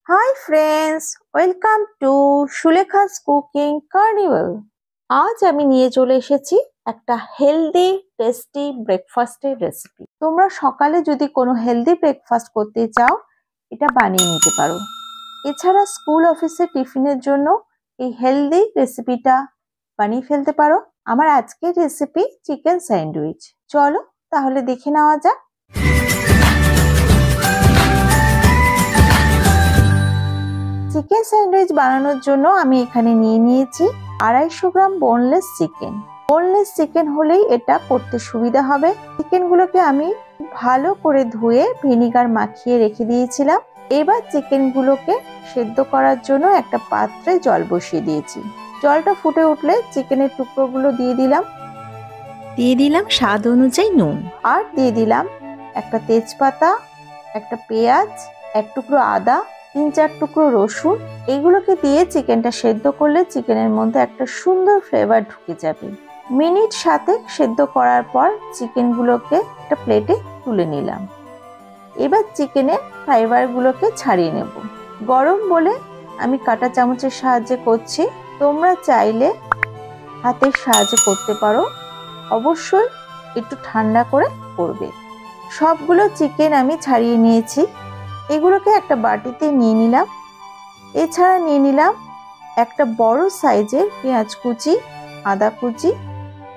High friends, welcome to Sulekha's cooking carnival. আজ আমি নিয়ে চলে এসেছি একটা হেলদি টেস্টি ব্রেকফাস্টের রেসিপি। তোমরা সকালে যদি কোনো হেলদি ব্রেকফাস্ট করতে চাও, এটা বানিয়ে নিতে পারো। এছাড়া স্কুল অফিসে টিফিনের জন্য এই হেলদি রেসিপিটা বানিয়ে ফেলতে পারো। আমার আজকের রেসিপি চিকেন স্যান্ডউইচ। চলো তাহলে দেখে নেওয়া যাক। চিকেন স্যান্ডউইচ বানানোর জন্য আমি এখানে নিয়ে নিয়েছি 250 গ্রাম বোনলেস চিকেন। বোনলেস চিকেন হলেই এটা করতে সুবিধা হবে। চিকেনগুলোকে আমি ভালো করে ধুয়ে ভিনিগার মাখিয়ে রেখে দিয়েছিলাম। এবার চিকেনগুলোকে সেদ্ধ করার জন্য একটা পাত্রে জল বসিয়ে দিয়েছি। জলটা ফুটে উঠলে চিকেনের টুকরোগুলো দিয়ে দিলাম স্বাদ অনুযায়ী নুন, আর দিয়ে দিলাম একটা তেজপাতা, একটা পেঁয়াজ, এক টুকরো আদা, 3-4 টুকরো রসুন। এগুলোকে দিয়ে চিকেনটা সেদ্ধ করলে চিকেনের মধ্যে একটা সুন্দর ফ্লেভার ঢুকে যাবে। মিনিট 7 সেদ্ধ করার পর চিকেনগুলোকে একটা প্লেটে তুলে নিলাম। এবার চিকেনের ফাইবারগুলোকে ছাড়িয়ে নেব। গরম বলে আমি কাঁটা চামচের সাহায্যে করছি, তোমরা চাইলে হাতের সাহায্যে করতে পারো। অবশ্যই একটু ঠান্ডা করে করবে। সবগুলো চিকেন আমি ছাড়িয়ে নিয়েছি। এগুলোকে একটা বাটিতে নিয়ে নিলাম। এছাড়া নিয়ে নিলাম একটা বড় সাইজের পেঁয়াজ কুচি, আদা কুচি,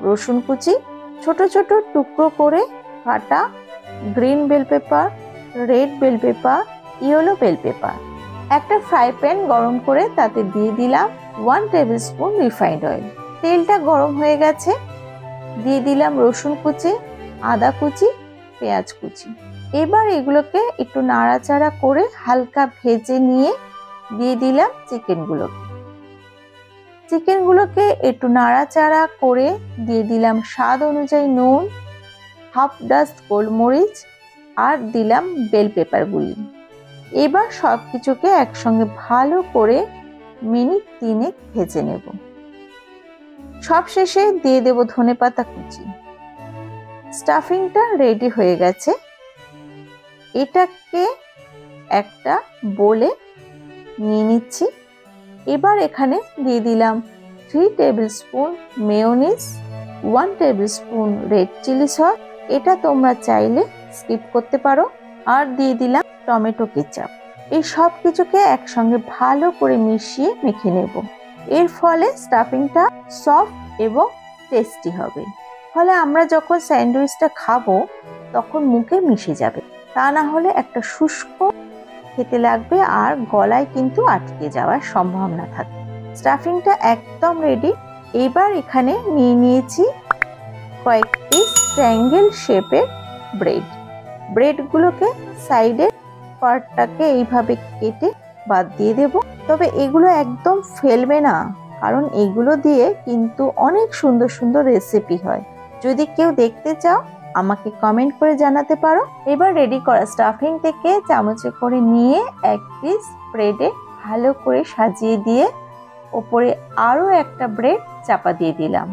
রসুন কুচি, ছোট ছোট টুকরো করে কাটা green bell pepper, red bell pepper, yellow bell pepper. একটা ফ্রাই প্যান গরম করে তাতে দিয়ে দিলাম 1 টেবিল স্পুন রিফাইন্ড অয়েল। তেলটা গরম হয়ে গেছে, দিয়ে দিলাম রসুন কুচি, আদা কুচি, পেঁয়াজ কুচি। এবার এগুলোকে একটু নাড়াচাড়া করে হালকা ভেজে নিয়ে দিয়ে দিলাম চিকেনগুলোকে একটু নাড়াচাড়া করে দিয়ে দিলাম স্বাদ অনুযায়ী নুন, হাফ ডাস্ট গোলমরিচ, আর দিলাম বেল পেপারগুলি। এবার সবকিছুকে একসঙ্গে ভালো করে মিনিট 3 ভেজে নেব। সবশেষে দিয়ে দেব ধনেপাতা কুচি। স্টাফিংটা রেডি হয়ে গেছে। এটাকে একটা বোলে নিয়ে নিচ্ছি। এবার এখানে দিয়ে দিলাম 3 tablespoon mayonnaise, 1 tablespoon red chilli sauce. এটা তোমরা চাইলে স্কিপ করতে পারো। আর দিয়ে দিলাম টমেটো কেচাপ। এই সব কিছুকে একসঙ্গে ভালো করে মিশিয়ে মেখে নেব। এর ফলে স্টাফিংটা সফট এবং টেস্টি হবে। ফলে আমরা যখন স্যান্ডউইচটা খাবো তখন মুখে মিশে যাবে। তা না হলে একটা শুষ্ক খেতে লাগবে আর গলায় কিন্তু আটকে যাওয়ার সম্ভাবনা থাকে। স্টাফিংটা একদম রেডি। এবার এখানে নিয়ে নিয়েছি কয়েক পিস ট্রায়াঙ্গেল শেপের ব্রেডগুলোকে সাইডের পার্টটাকে এইভাবে কেটে বাদ দিয়ে দেব। তবে এগুলো একদম ফেলবে না, কারণ এগুলো দিয়ে কিন্তু অনেক সুন্দর সুন্দর রেসিপি হয়। যদি কেউ দেখতে চাও আমাকে কমেন্ট করে জানাতে পারো। এবার রেডি করা স্টাফিং থেকে চামচে করে নিয়ে এক পিস ব্রেডে ভালো করে সাজিয়ে দিয়ে ওপরে আরো একটা ব্রেড চাপা দিয়ে দিলাম।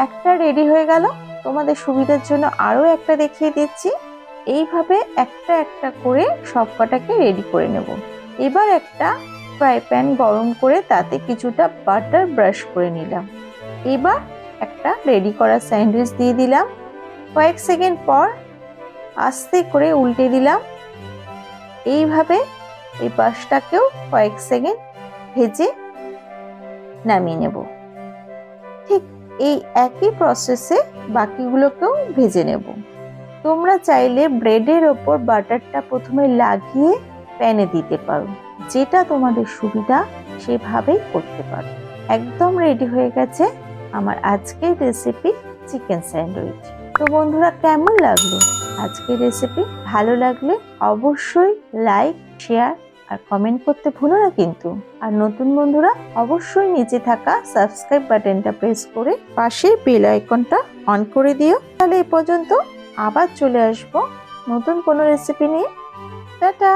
একটা রেডি হয়ে গেল। তোমাদের সুবিধার জন্য আরো একটা দেখিয়ে দিচ্ছি। এইভাবে একটা একটা করে সবকটাকে রেডি করে নেব। এবার একটা ফ্রাই প্যান গরম করে তাতে কিছুটা বাটার ব্রাশ করে নিলাম। এবার একটা রেডি করা স্যান্ডউইচ দিয়ে দিলাম। কয়েক সেকেন্ড পর আস্তে করে উল্টে দিলাম। এইভাবে এই পাশটাকেও কয়েক সেকেন্ড ভেজে নামিয়ে নেব। ঠিক এই একই প্রসেসে বাকিগুলোকেও ভেজে নেব। তোমরা চাইলে ব্রেডের ওপর বাটারটা প্রথমে লাগিয়ে প্যানে দিতে পারো, যেটা তোমাদের সুবিধা সেভাবেই করতে পারো। একদম রেডি হয়ে গেছে আমার আজকের রেসিপি চিকেন স্যান্ডউইচ। তো বন্ধুরা, কেমন লাগলো আজকের রেসিপি? ভালো লাগলে অবশ্যই লাইক, শেয়ার আর কমেন্ট করতে ভুলো না কিন্তু। আর নতুন বন্ধুরা অবশ্যই নিচে থাকা সাবস্ক্রাইব বাটনটা প্রেস করে পাশের বেল আইকনটা অন করে দিও। তাহলে এই পর্যন্ত আবার চলে আসবো নতুন কোনো রেসিপি নিয়ে। টাটা।